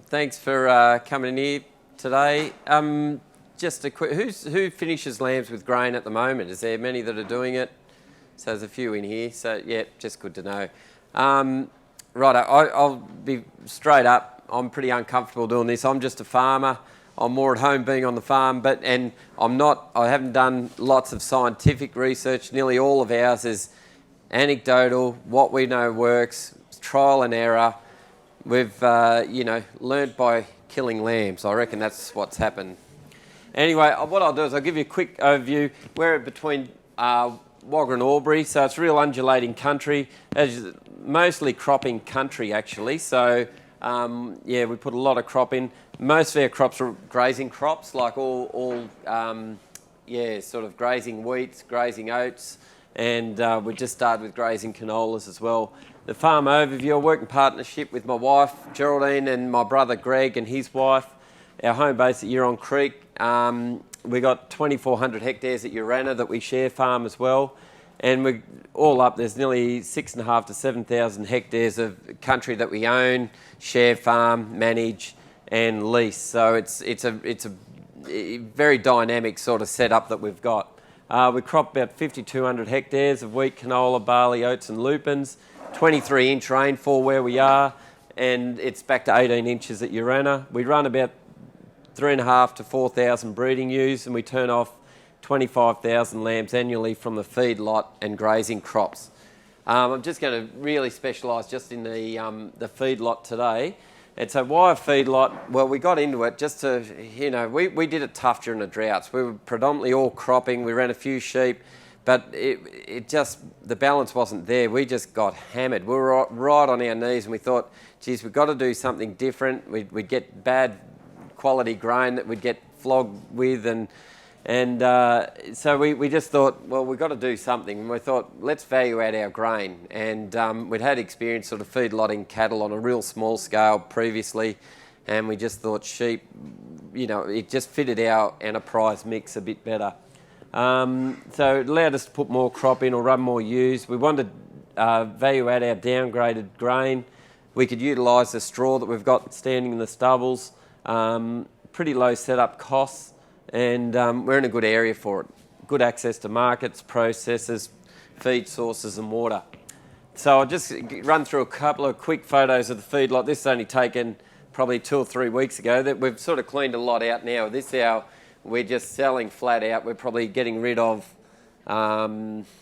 Thanks for coming in here today. Just a quick, who finishes lambs with grain at the moment? Is there many that are doing it? So there's a few in here. So yeah, just good to know. Right, I'll be straight up. I'm pretty uncomfortable doing this. I'm just a farmer. I'm more at home being on the farm, I haven't done lots of scientific research. Nearly all of ours is anecdotal, what we know works, trial and error. We've, learnt by killing lambs. I reckon that's what's happened. Anyway, what I'll do is I'll give you a quick overview. We're between Wagga and Albury, so it's real undulating country. It's mostly cropping country, actually. So, we put a lot of crop in. Most of our crops are grazing crops, like all sort of grazing wheats, grazing oats, and we just started with grazing canolas as well. The farm overview, I work in partnership with my wife, Geraldine, and my brother, Greg, and his wife. Our home base at Huron Creek. We got 2,400 hectares at Urana that we share farm as well. And we all up, there's nearly 6,500 to 7,000 hectares of country that we own, share farm, manage, and lease. So it's a very dynamic sort of setup that we've got. We crop about 5,200 hectares of wheat, canola, barley, oats, and lupins. 23-inch rainfall where we are, and it's back to 18 inches at Urana. We run about 3,500 to 4,000 breeding ewes, and we turn off 25,000 lambs annually from the feedlot and grazing crops. I'm just going to really specialise just in the feedlot today. And so why a feedlot? Well, we got into it just to, we did it tough during the droughts. We were predominantly all cropping. We ran a few sheep, but it just, the balance wasn't there. We just got hammered. We were right on our knees, and we thought, geez, we've got to do something different. We'd get bad quality grain that we'd get flogged with, so we just thought, well, we've got to do something. And we thought, let's value add our grain. And we'd had experience sort of feedlotting cattle on a real small scale previously, and we just thought sheep, it just fitted our enterprise mix a bit better. So it allowed us to put more crop in or run more ewes. We wanted to value add our downgraded grain. We could utilise the straw that we've got standing in the stubbles. Pretty low setup costs, and we're in a good area for it. Good access to markets, processors, feed sources and water. So I'll just run through a couple of quick photos of the feedlot. This is only taken probably 2 or 3 weeks ago. That we've sort of cleaned a lot out now. We're just selling flat out. We're probably getting rid of, probably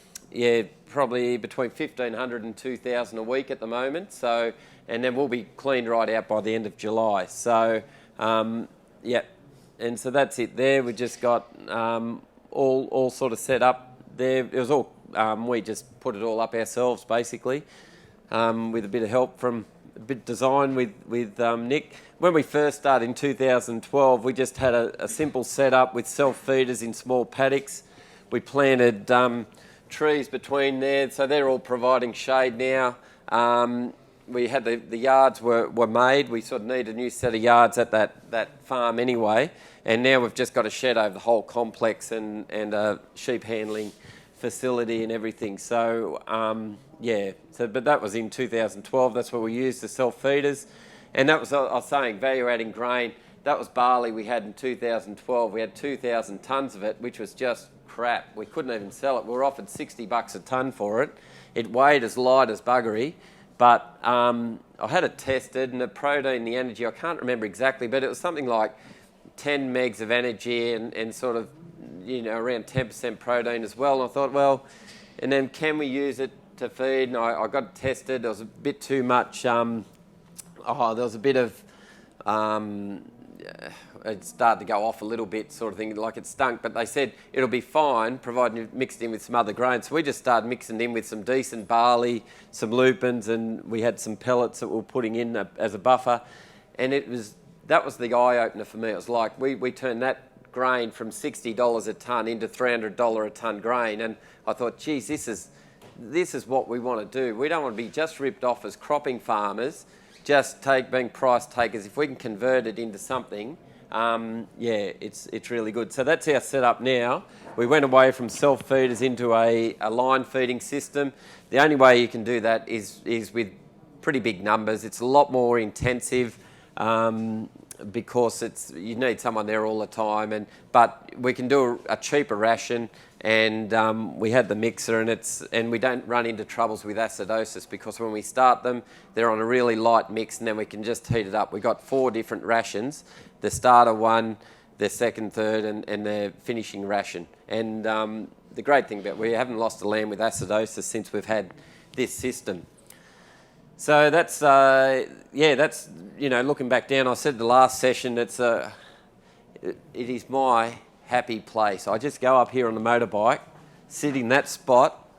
between 1,500 and 2,000 a week at the moment. So, and then we'll be cleaned right out by the end of July. So, and so that's it there. We just got all sort of set up there. It was all, we just put it all up ourselves basically, with a bit of help from a bit design with Nick. When we first started in 2012, we just had a simple setup with self-feeders in small paddocks. We planted trees between there, so they're all providing shade now. We had the yards were made. We sort of need a new set of yards at that farm anyway, and now we've just got a shed over the whole complex and a sheep handling facility and everything. So but that was in 2012. That's where we used the self-feeders. And that was, I was saying, value-adding grain. That was barley we had in 2012. We had 2,000 tonnes of it, which was just crap. We couldn't even sell it. We were offered $60 a tonne for it. It weighed as light as buggery. But I had it tested, and the protein, the energy, I can't remember exactly, but it was something like 10 megs of energy and sort of, around 10% protein as well. And I thought, well, and then can we use it to feed? And I got it tested. There was a bit too much... there was a bit of, it started to go off a little bit sort of thing, like it stunk, but they said it'll be fine provided you mixed in with some other grains. So we just started mixing in with some decent barley, some lupins, and we had some pellets that we were putting in as a buffer. And that was the eye-opener for me. It was like we turned that grain from $60 a tonne into $300 a tonne grain, and I thought, geez, this is what we want to do. We don't want to be just ripped off as cropping farmers, just being price takers. If we can convert it into something, it's really good. So that's our setup now. We went away from self-feeders into a line feeding system. The only way you can do that is with pretty big numbers. It's a lot more intensive. because you need someone there all the time. But we can do a cheaper ration, and we had the mixer, and we don't run into troubles with acidosis, because when we start them, they're on a really light mix, and then we can just heat it up. We got 4 different rations: the starter one, the second, third, and the finishing ration. And the great thing about we haven't lost a lamb with acidosis since we've had this system. So that's looking back down. I said the last session, it is my happy place. I just go up here on the motorbike, sit in that spot,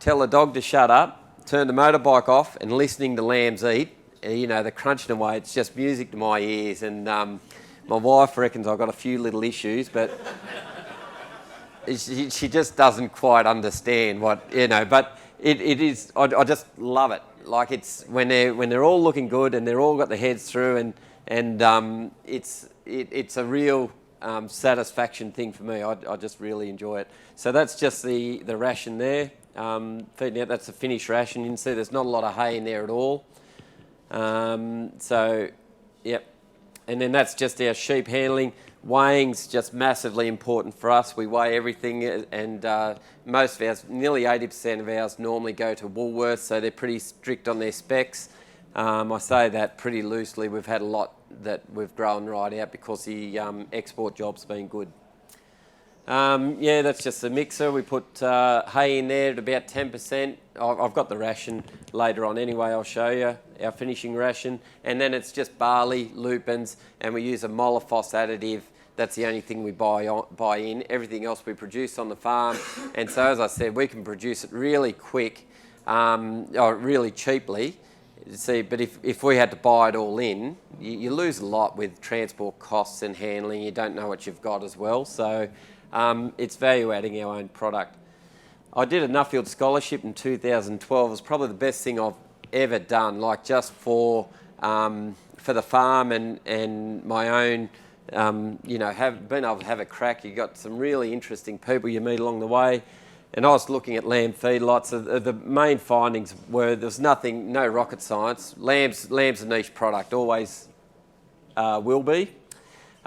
tell the dog to shut up, turn the motorbike off, and listening to lambs eat. They're crunching away. It's just music to my ears. And my wife reckons I've got a few little issues, but she just doesn't quite understand what, but it is, I just love it. Like, it's when they're all looking good and they're all got their heads through, and it's a real satisfaction thing for me. I just really enjoy it. So that's just the ration there. Feeding out, that's the finished ration. You can see there's not a lot of hay in there at all. So, yep. And then that's just our sheep handling. Weighing's just massively important for us. We weigh everything, and most of ours, nearly 80% of ours, normally go to Woolworths, so they're pretty strict on their specs. I say that pretty loosely. We've had a lot that we've grown right out because the export job's been good. That's just the mixer. We put hay in there at about 10%. I've got the ration later on anyway, I'll show you, our finishing ration. And then it's just barley, lupins, and we use a molliphos additive. That's the only thing we buy in. Everything else we produce on the farm. And so, as I said, we can produce it really quick, or really cheaply. See, but if we had to buy it all in, you lose a lot with transport costs and handling. You don't know what you've got as well. So it's value adding our own product. I did a Nuffield scholarship in 2012. It was probably the best thing I've ever done, like just for the farm and my own, have been able to have a crack. You got some really interesting people you meet along the way. And I was looking at lamb feedlots. The main findings were there's no rocket science. Lamb's a niche product, always will be.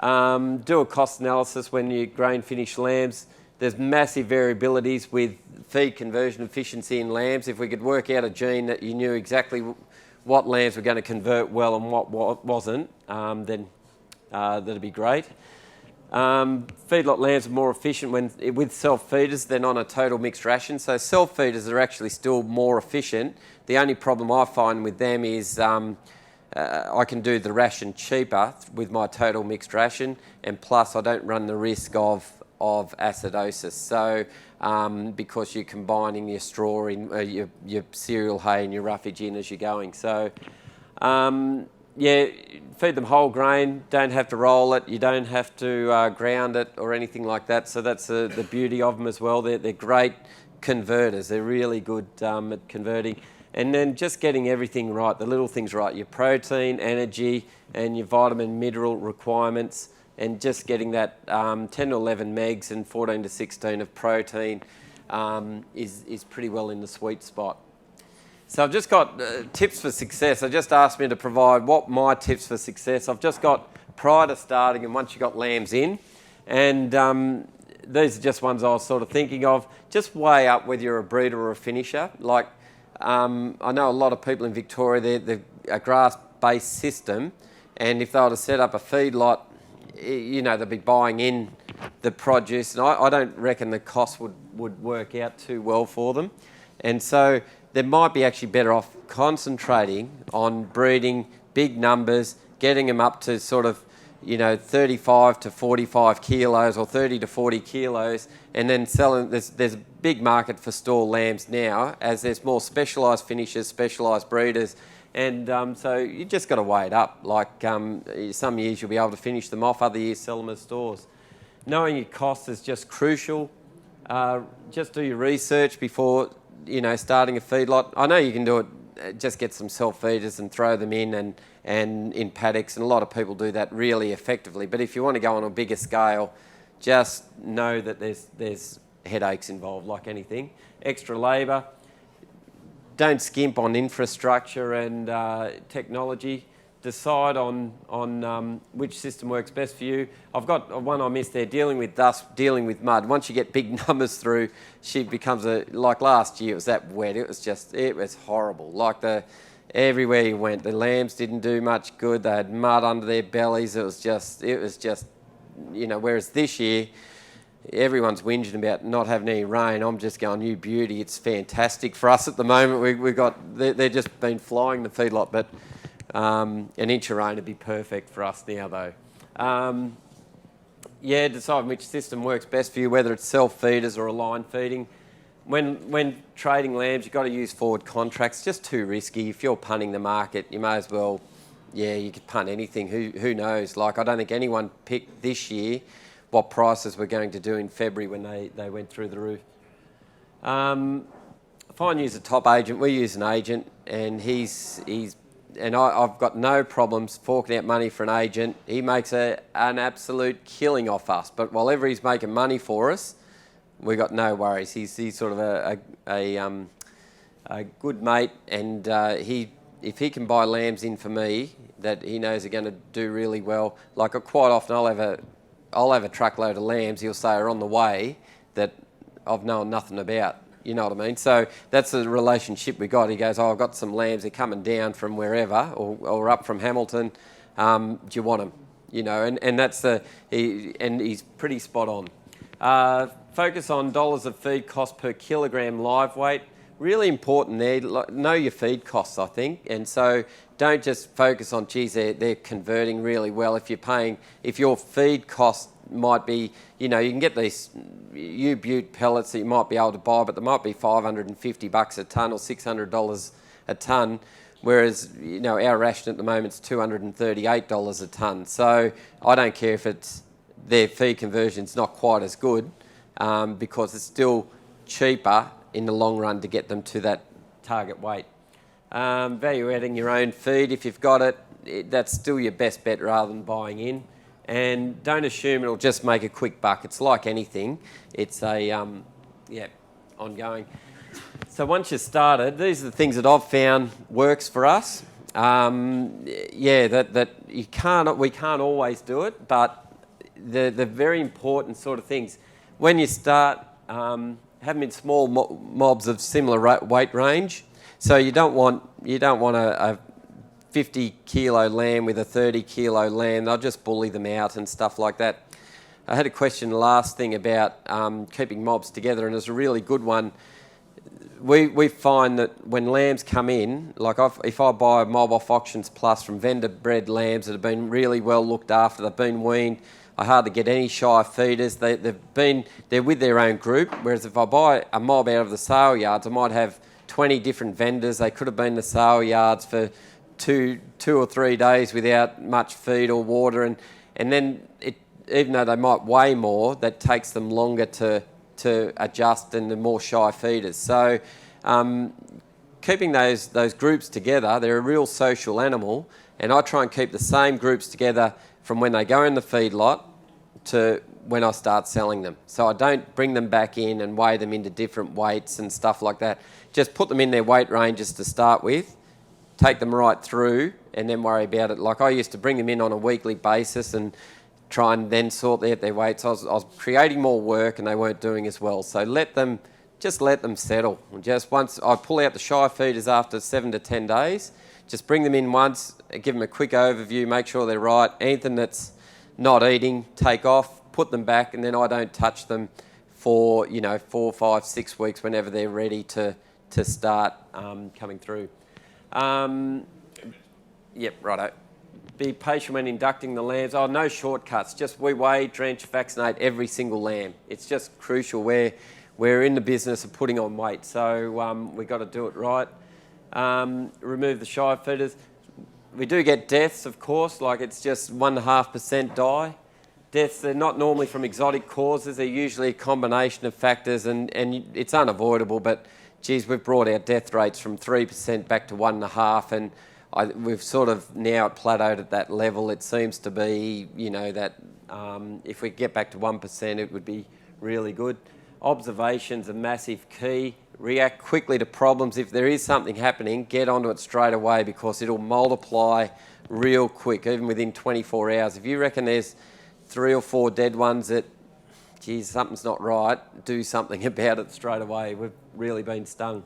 Do a cost analysis when you grain finish lambs. There's massive variabilities with feed conversion efficiency in lambs. If we could work out a gene that you knew exactly what lambs were going to convert well and what wasn't, then that'd be great. Feedlot lambs are more efficient with self-feeders than on a total mixed ration. So self-feeders are actually still more efficient. The only problem I find with them is I can do the ration cheaper with my total mixed ration, and plus I don't run the risk of acidosis. So because you're combining your straw in your cereal hay and your roughage in as you're going. So feed them whole grain, don't have to roll it, you don't have to ground it or anything like that. So that's the beauty of them as well. They're great converters. They're really good at converting. And then just getting everything right, the little things right, your protein, energy, and your vitamin, mineral requirements, and just getting that 10 to 11 megs and 14 to 16 of protein is pretty well in the sweet spot. So I've just got tips for success. I just asked me to provide what my tips for success. I've just got prior to starting and once you've got lambs in. And these are just ones I was sort of thinking of. Just weigh up whether you're a breeder or a finisher. Like, I know a lot of people in Victoria, they're a grass-based system. And if they were to set up a feedlot, they'd be buying in the produce. And I don't reckon the cost would work out too well for them. And so they might be actually better off concentrating on breeding big numbers, getting them up to sort of, 35 to 45 kilos or 30 to 40 kilos, and then selling. There's a big market for store lambs now, as there's more specialised finishers, specialised breeders, and so you just got to weigh it up. Like some years you'll be able to finish them off, other years sell them as stores. Knowing your costs is just crucial. Just do your research before starting a feedlot. I know you can do it, just get some self-feeders and throw them in and in paddocks, and a lot of people do that really effectively. But if you want to go on a bigger scale, just know that there's headaches involved, like anything. Extra labour. Don't skimp on infrastructure and technology. decide on which system works best for you. I've got one I missed there, dealing with dust, dealing with mud. Once you get big numbers through, she becomes like last year, it was that wet. It was horrible. Like everywhere you went, the lambs didn't do much good. They had mud under their bellies. It was just, whereas this year, everyone's whinging about not having any rain. I'm just going, you beauty, it's fantastic for us at the moment. They've just been flying the feedlot, but an inch of rain would be perfect for us now though. Decide which system works best for you, whether it's self-feeders or a line feeding. When trading lambs, you've got to use forward contracts. Just too risky. If you're punting the market, you may as well, you could punt anything. Who knows? Like, I don't think anyone picked this year what prices we're going to do in February when they went through the roof. If I use a top agent, we use an agent, and I've got no problems forking out money for an agent. He makes an absolute killing off us, but while he's making money for us, we got no worries. He's sort of a good mate, and if he can buy lambs in for me that he knows are going to do really well, like quite often I'll have a truckload of lambs, he'll say, are on the way, that I've known nothing about. You know what I mean? So that's the relationship we got. He goes, I've got some lambs, they're coming down from wherever, or up from Hamilton. Do you want them? And he's pretty spot on. Focus on dollars of feed cost per kilogram live weight. Really important there. Know your feed costs, I think. And so don't just focus on, geez, they're converting really well. If your feed cost might be, you can get these U-Butte pellets that you might be able to buy, but they might be $550 a tonne or $600 a tonne, whereas, our ration at the moment is $238 a tonne. So I don't care if their feed conversion's not quite as good, because it's still cheaper in the long run to get them to that target weight. Value adding your own feed, if you've got it, that's still your best bet rather than buying in. And don't assume it'll just make a quick buck. It's like anything. It's ongoing. So once you've started, these are the things that I've found works for us. That we can't always do it, but the very important sort of things. When you start, have them in small mobs of similar weight range. So you don't want a 50 kilo lamb with a 30 kilo lamb. They'll just bully them out and stuff like that. I had a question last thing about keeping mobs together, and it's a really good one. We find that when lambs come in, like if I buy a mob off Auctions Plus from vendor bred lambs that have been really well looked after, they've been weaned, I hardly get any shy feeders. They're with their own group. Whereas if I buy a mob out of the sale yards, I might have 20 different vendors. They could have been in the sale yards for two or 3 days without much feed or water, and then even though they might weigh more, that takes them longer to adjust, and the more shy feeders. So keeping those groups together, they're a real social animal, and I try and keep the same groups together from when they go in the feedlot to when I start selling them. So I don't bring them back in and weigh them into different weights and stuff like that. Just put them in their weight ranges to start with, take them right through, and then worry about it. Like I used to bring them in on a weekly basis and try and then sort out their weights. I was creating more work and they weren't doing as well. So let them settle. Just once I pull out the shy feeders after 7 to 10 days, just bring them in once, give them a quick overview, make sure they're right. Anything that's not eating, take off, put them back, and then I don't touch them for 4, 5, 6 weeks whenever they're ready to start coming through. Righto. Be patient when inducting the lambs. No shortcuts. Just we weigh, drench, vaccinate every single lamb. It's just crucial. We're in the business of putting on weight, so we've got to do it right. Remove the shy feeders. We do get deaths, of course, like it's just 1.5% die. Deaths, they're not normally from exotic causes. They're usually a combination of factors, and it's unavoidable, but geez, we've brought our death rates from 3% back to 1.5%, and we've sort of now plateaued at that level. It seems to be, that if we get back to 1%, it would be really good. Observation's a massive key. React quickly to problems. If there is something happening, get onto it straight away, because it'll multiply real quick, even within 24 hours. If you reckon there's 3 or 4 dead ones that, geez, something's not right, do something about it straight away. We've really been stung.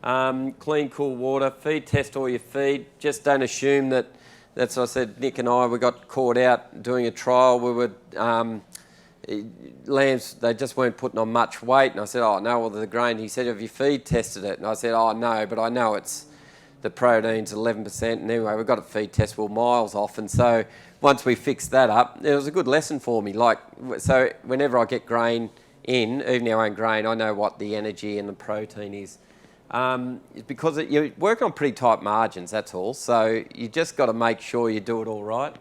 Clean, cool water, feed test all your feed. Just don't assume that, that's what I said, Nick and I, we got caught out doing a trial. We were, lambs, they just weren't putting on much weight. And I said, oh, no, well, the grain. He said, have you feed tested it? And I said, oh, no, but I know it's, the protein's 11%. And anyway, we got a feed test, well, miles off. And so once we fixed that up, it was a good lesson for me. Like, so whenever I get grain in, even our own grain, I know what the energy and the protein is. Because you're working on pretty tight margins, that's all. So you just got to make sure you do it all right.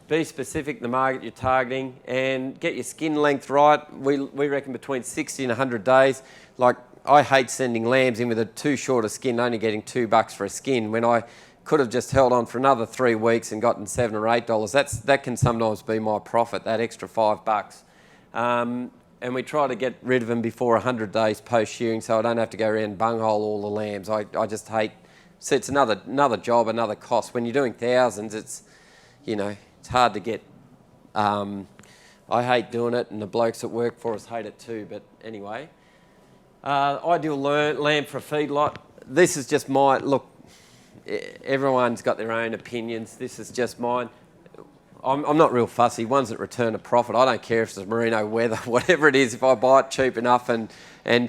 Be specific in the market you're targeting and get your skin length right. We reckon between 60 and 100 days. Like, I hate sending lambs in with a too short a skin, only getting $2 for a skin, when I could have just held on for another 3 weeks and gotten $7 or $8. That can sometimes be my profit, that extra $5. And we try to get rid of them before 100 days post-shearing, so I don't have to go around and bunghole all the lambs. I just hate, so it's another job, another cost. When you're doing thousands, it's, you know, it's hard to get. I hate doing it, and the blokes that work for us hate it too, but anyway. Ideal lamb for a feedlot. This is just my, look, everyone's got their own opinions. This is just mine. I'm not real fussy. Ones that return a profit, I don't care if it's merino weather, whatever it is. If I buy it cheap enough and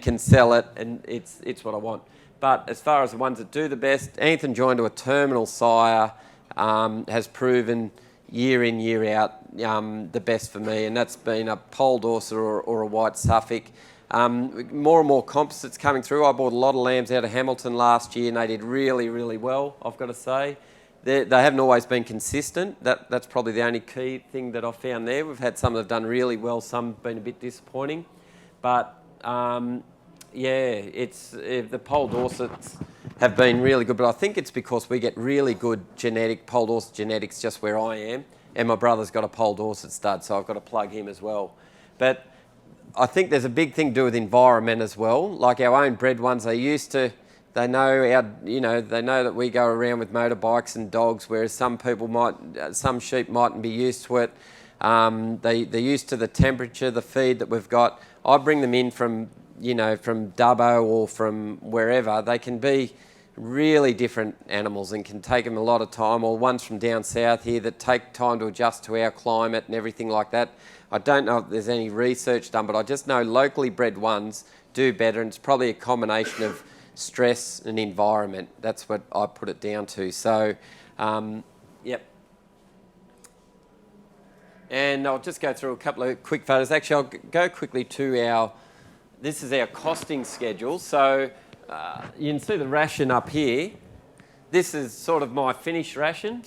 can sell it, and it's what I want. But as far as the ones that do the best, anything joined to a terminal sire has proven year in, year out the best for me, and that's been a Pole Dorset or a White Suffolk. More and more composites coming through. I bought a lot of lambs out of Hamilton last year, and they did really, really well, I've got to say. They haven't always been consistent. That's probably the only key thing that I've found there. We've had some that have done really well, some have been a bit disappointing. But yeah, the Pole Dorsets have been really good, but I think it's because we get really good Pole Dorset genetics just where I am, and my brother's got a Pole Dorset stud, so I've got to plug him as well. But I think there's a big thing to do with environment as well. Like our own bred ones, they know that we go around with motorbikes and dogs, whereas some sheep mightn't be used to it. They're used to the temperature, the feed that we've got. I bring them in from Dubbo or from wherever. They can be really different animals and can take them a lot of time, or ones from down south here that take time to adjust to our climate and everything like that. I don't know if there's any research done, but I just know locally bred ones do better, and it's probably a combination of stress and environment. That's what I put it down to. So, yep. And I'll just go through a couple of quick photos. Actually, I'll go quickly to this is our costing schedule. So you can see the ration up here. This is sort of my finished ration.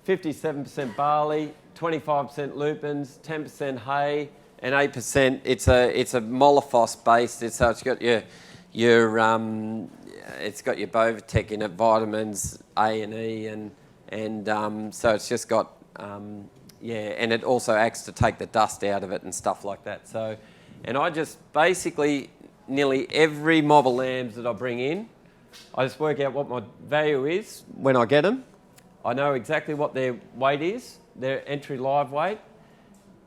57% barley, 25% lupins, 10% hay, and 8%. It's a Molifos based. So it's got it's got your Bovatec in it, vitamins A and E, and so it's just got and it also acts to take the dust out of it and stuff like that. So, and I just basically nearly every mob of lambs that I bring in, I just work out what my value is when I get them. I know exactly what their weight is, their entry live weight,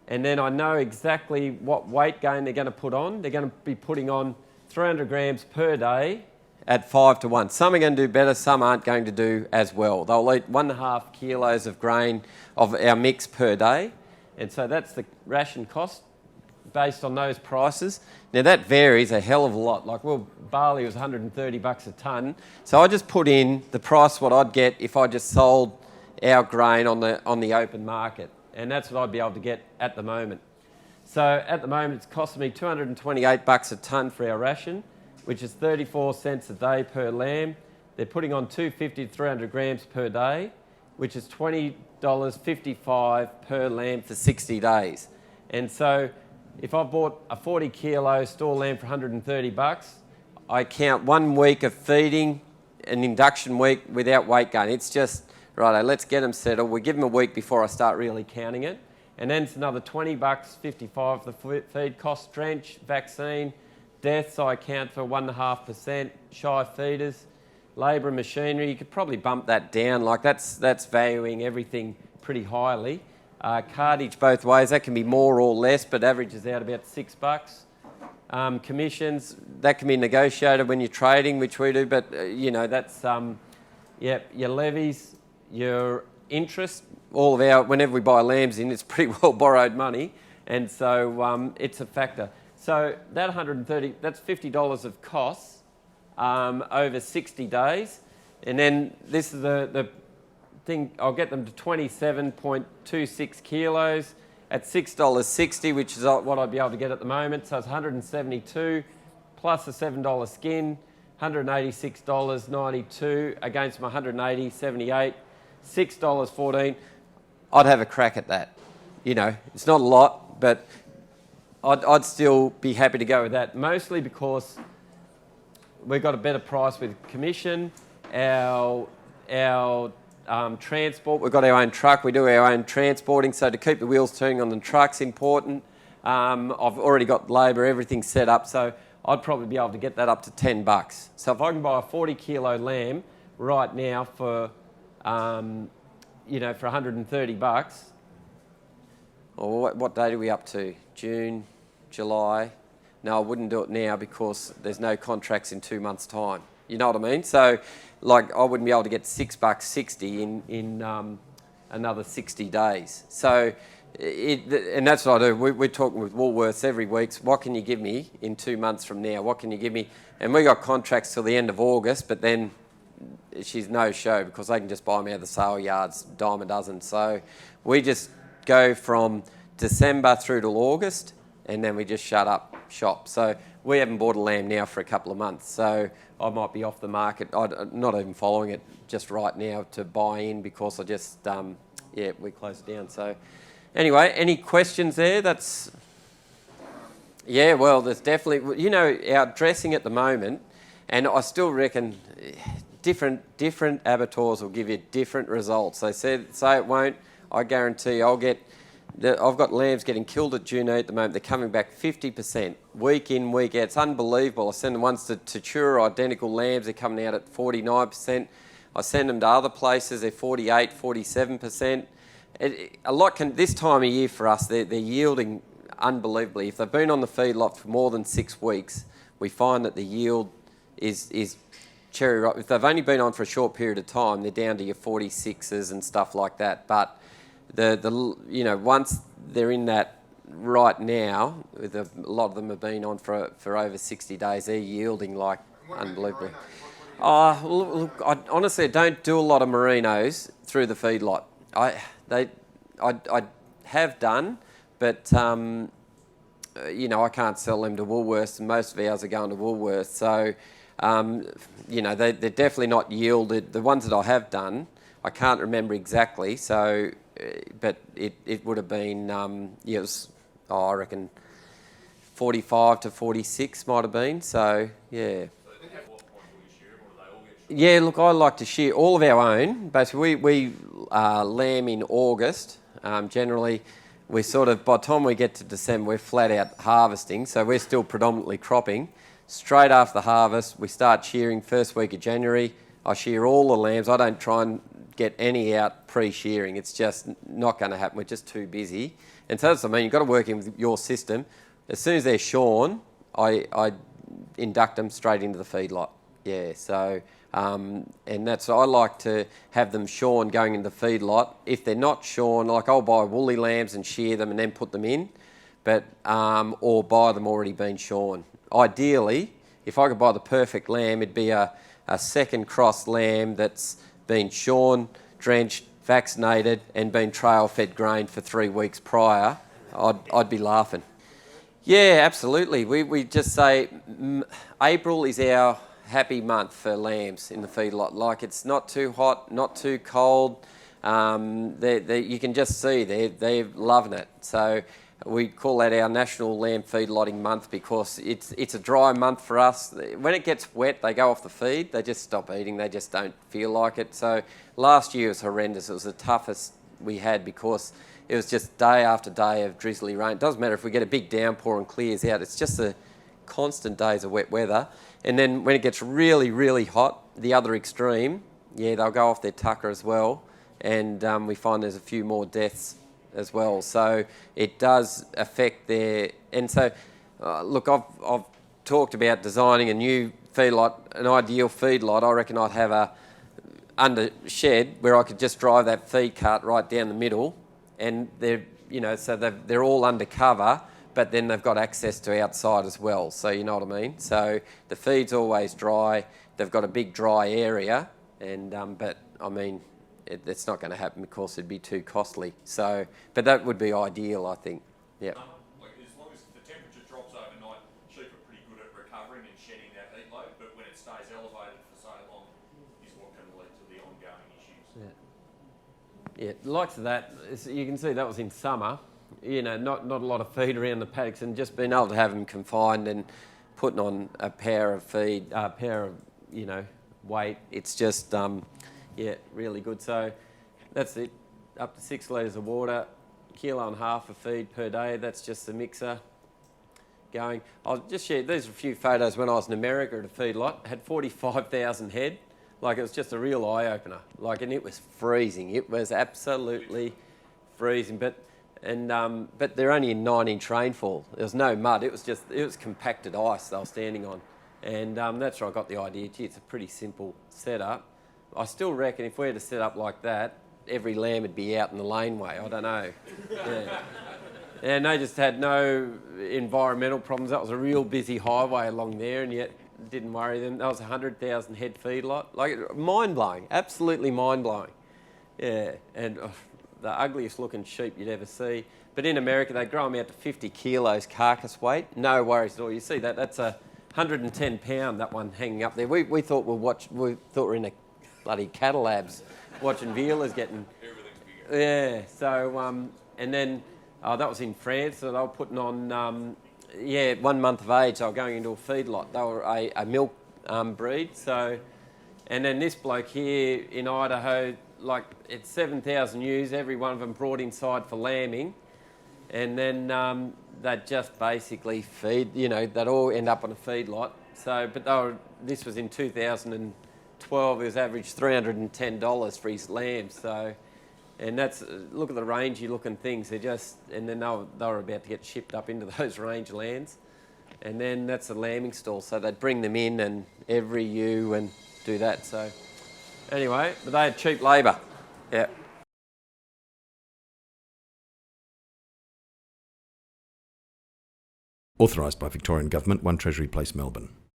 and then I know exactly what weight gain they're going to put on. They're going to be putting on 300 grams per day at 5 to 1. Some are going to do better, some aren't going to do as well. They'll eat 1.5 kilos of grain of our mix per day, and so that's the ration cost based on those prices. Now that varies a hell of a lot. Like, well, barley was $130 a tonne, so I just put in the price what I'd get if I just sold our grain on the open market, and that's what I'd be able to get at the moment. So at the moment, it's costing me $228 a tonne for our ration, which is 34 cents a day per lamb. They're putting on 250 to 300 grams per day, which is $20.55 per lamb for 60 days. And so if I bought a 40 kilo store lamb for $130, I count 1 week of feeding, an induction week without weight gain. It's just, righto, let's get them settled. We give them a week before I start really counting it. And then it's another $20.55 the feed cost, drench, vaccine, deaths I account for 1.5%, shy feeders, labour and machinery, you could probably bump that down. Like that's valuing everything pretty highly. Cartage both ways, that can be more or less, but averages out about $6. Commissions, that can be negotiated when you're trading, which we do, but that's, your levies, your interest, all of our, whenever we buy lambs in, it's pretty well borrowed money, and so it's a factor. So that 130, that's $50 of costs over 60 days, and then this is the thing, I'll get them to 27.26 kilos at $6.60, which is what I'd be able to get at the moment. So it's 172 plus a $7 skin, $186.92 against my $180.78, $6.14. I'd have a crack at that. It's not a lot, but I'd still be happy to go with that, mostly because we've got a better price with commission. Our transport, we've got our own truck, we do our own transporting, so to keep the wheels turning on the truck's important. I've already got labour, everything set up, so I'd probably be able to get that up to $10. So if I can buy a 40 kilo lamb right now for, for $130, or what date are we up to? June, July? No, I wouldn't do it now because there's no contracts in 2 months' time. You know what I mean? So, I wouldn't be able to get $6.60 in another 60 days. So, and that's what I do. We're talking with Woolworths every week. So what can you give me in 2 months from now? What can you give me? And we got contracts till the end of August, but then she's no show because they can just buy me out of the sale yards, dime a dozen. So we just go from December through to August, and then we just shut up shop. So we haven't bought a lamb now for a couple of months, so I might be off the market. I'm not even following it just right now to buy in because I just, we closed it down. So anyway, any questions there? There's definitely, our dressing at the moment, and I still reckon different abattoirs will give you different results. They say it won't. I guarantee I've got lambs getting killed at Junee at the moment. They're coming back 50%, week in, week out. It's unbelievable. I send them once to Tatura, identical lambs. They're coming out at 49%. I send them to other places. They're 48, 47%. A lot this time of year for us, they're yielding unbelievably. If they've been on the feedlot for more than 6 weeks, we find that the yield is cherry ripe. If they've only been on for a short period of time, they're down to your 46s and stuff like that. But once they're in that right now, a lot of them have been on for over 60 days, they're yielding unbelievably. Look, I honestly don't do a lot of merinos through the feedlot. I have done, but I can't sell them to Woolworths, and most of ours are going to Woolworths. So, they're definitely not yielded. The ones that I have done, I can't remember exactly. So. But it would have been, I reckon 45 to 46 might have been, so yeah. Yeah, look, I like to shear all of our own. Basically, we lamb in August. Generally, we by the time we get to December, we're flat out harvesting, so we're still predominantly cropping. Straight after the harvest, we start shearing first week of January. I shear all the lambs. I don't try and get any out pre-shearing. It's just not going to happen. We're just too busy. And so that's what I mean. You've got to work in with your system. As soon as they're shorn, I induct them straight into the feedlot. Yeah, so, and I like to have them shorn going into the feedlot. If they're not shorn, I'll buy woolly lambs and shear them and then put them in, but or buy them already been shorn. Ideally, if I could buy the perfect lamb, it'd be a second cross lamb that's been shorn, drenched, vaccinated, and been trail-fed grain for 3 weeks prior. I'd be laughing. Yeah, absolutely. We just say April is our happy month for lambs in the feedlot. It's not too hot, not too cold. You can just see they're loving it. So we call that our National Lamb Feedlotting Month because it's a dry month for us. When it gets wet, they go off the feed. They just stop eating. They just don't feel like it. So last year was horrendous. It was the toughest we had because it was just day after day of drizzly rain. It doesn't matter if we get a big downpour and clears out. It's just the constant days of wet weather. And then when it gets really, really hot, the other extreme, yeah, they'll go off their tucker as well. And we find there's a few more deaths as well. So it does affect their... And so, look, I've talked about designing a new feedlot, an ideal feedlot. I reckon I'd have a under shed where I could just drive that feed cart right down the middle, and they're, you know, so they're all undercover, but then they've got access to outside as well. So you know what I mean? So the feed's always dry. They've got a big dry area, and but I mean, it's not going to happen because it'd be too costly. So, but that would be ideal, I think. Yeah. Like as long as the temperature drops overnight, sheep are pretty good at recovering and shedding that heat load. But when it stays elevated for so long, is what can lead to the ongoing issues. Yeah, the likes of that, you can see that was in summer. You know, not a lot of feed around the paddocks, and just being able to have them confined and putting on a pair of feed, you know, weight. It's just, yeah, really good. So that's it. Up to 6 litres of water, 1.5 kilos of feed per day. That's just the mixer going. I'll just share, these are a few photos when I was in America at a feedlot. Had 45,000 head. Like, it was just a real eye-opener. Like, and it was freezing. It was absolutely freezing. But they're only in 9-inch rainfall. There was no mud. It was compacted ice they were standing on. And that's where I got the idea. Gee, it's a pretty simple setup. I still reckon if we had to set up like that, every lamb would be out in the laneway. I don't know. Yeah. And they just had no environmental problems. That was a real busy highway along there, and yet it didn't worry them. That was a 100,000 head feedlot. Like, mind-blowing, absolutely mind-blowing. Yeah, and the ugliest looking sheep you'd ever see. But in America, they grow them out to 50 kilos carcass weight. No worries at all. You see that? That's a 110 pound, that one hanging up there. We thought we thought we're in a bloody cattle labs watching Viola's getting... Everything's bigger. Yeah, so, and then that was in France, so they were putting on, 1 month of age, they were going into a feedlot. They were a milk breed, so... And then this bloke here in Idaho, like, it's 7,000 ewes, every one of them brought inside for lambing, and then they'd just basically feed, you know, they'd all end up on a feedlot. So, but this was in 2012, it was average $310 for his lambs, so... And that's, look at the rangy looking things, they're just, and then they were about to get shipped up into those range lands. And then that's the lambing stall, so they'd bring them in and every ewe and do that, so. Anyway, but they had cheap labour, yeah. Authorised by Victorian Government, 1 Treasury Place, Melbourne.